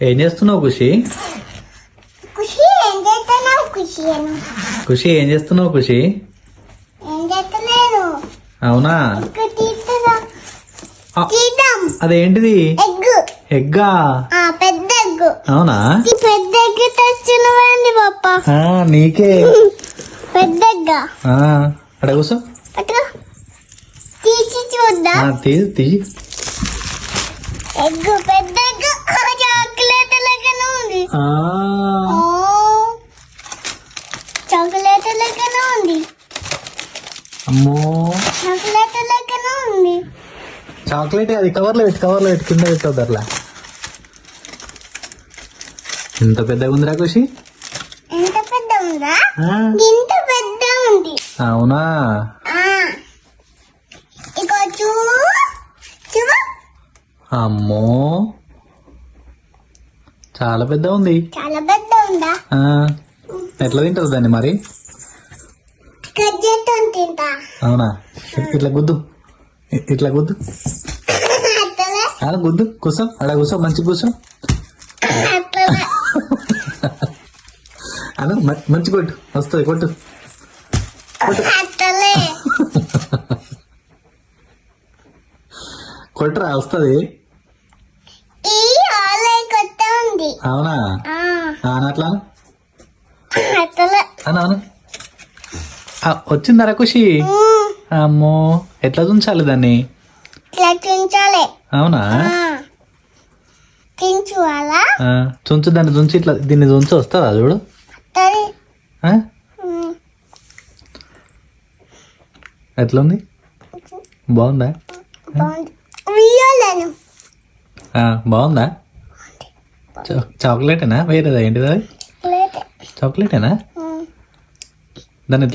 ఏం చేస్తున్నావు ఖుషి? ఖుషి ఏం చేస్తున్నావు? ఖుషి ఏం చేస్తున్నావు? ఖుషి ఏం చేస్తలేను. అవునా? అదేంటిది? ఎగ్. ఎగ్గా? పెద్ద ఎగ్గు. అవునా? పెద్ద ఎగ్ తెచ్చినవండి పాప. నీకే పెద్ద ఎగ్గా? అక్కడ కూర్చో. తీసి చూద్దా? తీసి ఎగ్, పెద్ద ఎగ్. చాక్లెట్ లెక్కన ఉంది. చాక్లెట్ లెక్కన ఉంది. అమ్మో, చాక్లెట్ లెక్కన ఉంది. చాక్లెట్ అది కవర్లో పెట్టి కింద పెట్టొద్దు అట్లా. ఇంత పెద్దగా ఉందిరా ఖుషి? ఎంత పెద్ద ఉందా? ఇంత పెద్ద ఉంది. అవునా? ఇక చూ. అమ్మో, చాలా పెద్ద ఉంది. చాలా పెద్ద ఉందా? ఎట్లా తింటారు దాన్ని మరి? గజ్జెట్ తింటా. అవునా? ఇట్లా గుద్దు, ఇట్లా గుద్దు. గుద్దు, కూర్చో. అక్కడ కూర్చో, మంచి కూర్చో. అను మంచి కొట్టు, వస్తుంది కొట్టు. కొట్టురా, వస్తుంది. అవునా? అట్లా అను. వచ్చిందరా ఖుషి? అమ్మో, ఎట్లా తుంచాలి దాన్ని? అవునా? చుంచు దాన్ని, చుంచి ఇట్లా దీన్ని చుంచి వస్తుందా చూడు. ఎట్లుంది? బాగుందా? బాగుందా? చాక్లెటేనా? వేరేదా? ఏంటిదా? చాక్లెటేనా? దాన్ని